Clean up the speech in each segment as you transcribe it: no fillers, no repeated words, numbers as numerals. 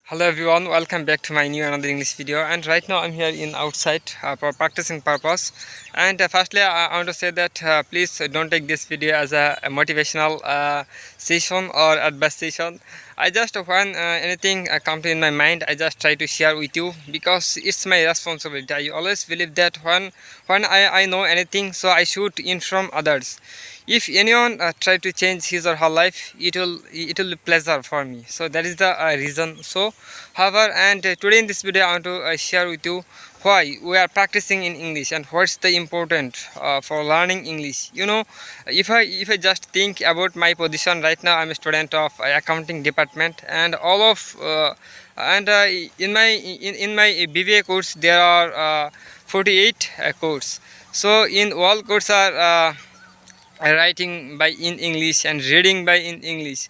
Hello everyone, welcome back to my new another English video. And right now I'm here in outside for practicing purpose. And firstly I want to say that please don't take this video as a motivational session or advice session. I just when anything comes in my mind, I just try to share with you because it's my responsibility. I always believe that when I know anything, so I should inform others. If anyone try to change his or her life, it will be pleasure for me. So that is the reason. So however, and today in this video I want to share with you why we are practicing in English and what's the important for learning English. If I just think about my position right now, I'm a student of accounting department, and all of and in my BBA course there are 48 courses. So in all courses are writing by in English and reading by in English.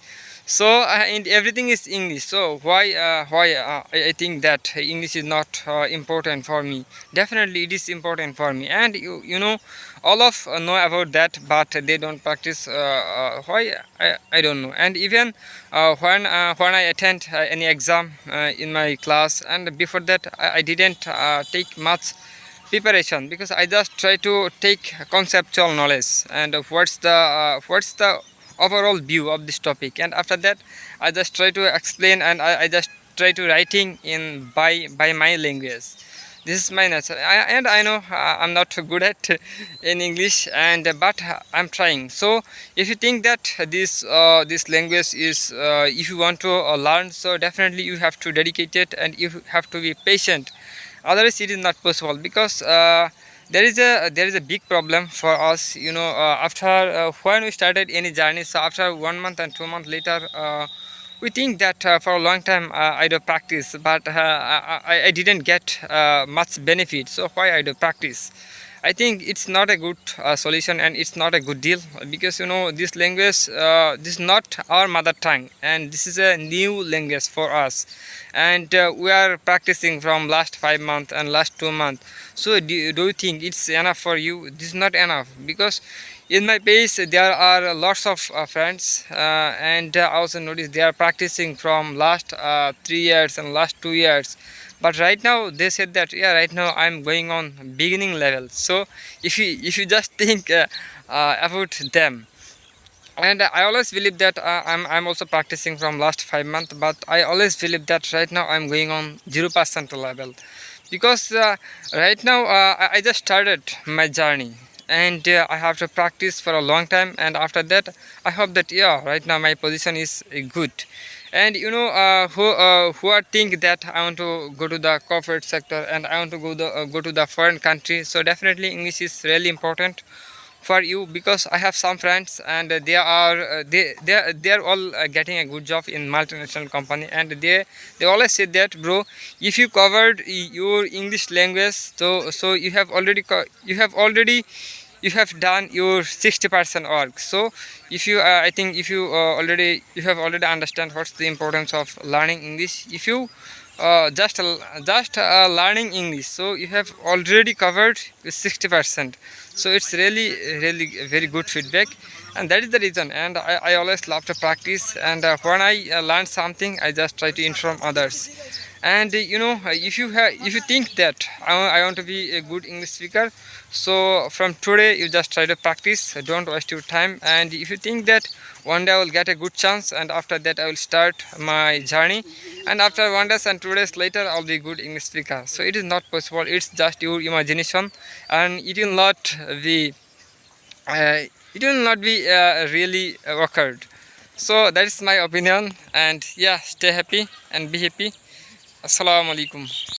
So and everything is English. So why I think that English is not important for me. Definitely it is important for me, and you know all of know about that, but they don't practice. Why I don't know. And even when I attend any exam in my class, and before that I didn't take much preparation, because I just try to take conceptual knowledge and what's the overall view of this topic, and after that I just try to explain, and I just try to writing in by my language. This is my nature, and I know I'm not good at in English, and but I'm trying. So if you think that this language is if you want to learn, so definitely you have to dedicate it and you have to be patient. Otherwise it is not possible, because there is a big problem for us, after when we started any journey. So after 1 month and 2 months later, we think that for a long time I do practice, but I didn't get much benefit. So why I do practice? I think it's not a good solution, and it's not a good deal, because this language, this is not our mother tongue, and this is a new language for us, and we are practicing from last 5 months and last 2 months. So do you think it's enough for you? This is not enough, because in my base there are lots of friends, and I also noticed they are practicing from last 3 years and last 2 years. But right now they said that, yeah, right now I'm going on beginning level. So if you just think about them, and I always believe that I'm also practicing from last 5 months, but I always believe that right now I'm going on 0% level, because right now I just started my journey, and I have to practice for a long time, and after that I hope that, yeah, right now my position is good. And who are think that I want to go to the corporate sector, and I want to go to the foreign country. So definitely English is really important for you, because I have some friends, and they are all getting a good job in multinational company, and they always say that, bro, if you covered your English language, so you have done your 60% work. So if you I think if you you have already understand what's the importance of learning English. If you just learning English, so you have already covered 60%. So it's really very good feedback, and that is the reason. And I always love to practice, and when I learn something, I just try to inform others. And if you think that I want to be a good English speaker, so from today you just try to practice, don't waste your time. And if you think that one day I will get a good chance, and after that I will start my journey, and after 1 day and 2 days later I'll be good English speaker. So it is not possible, it's just your imagination, and uh, it will not be really occurred. So that is my opinion, and yeah, stay happy and be happy. Assalamu alaikum.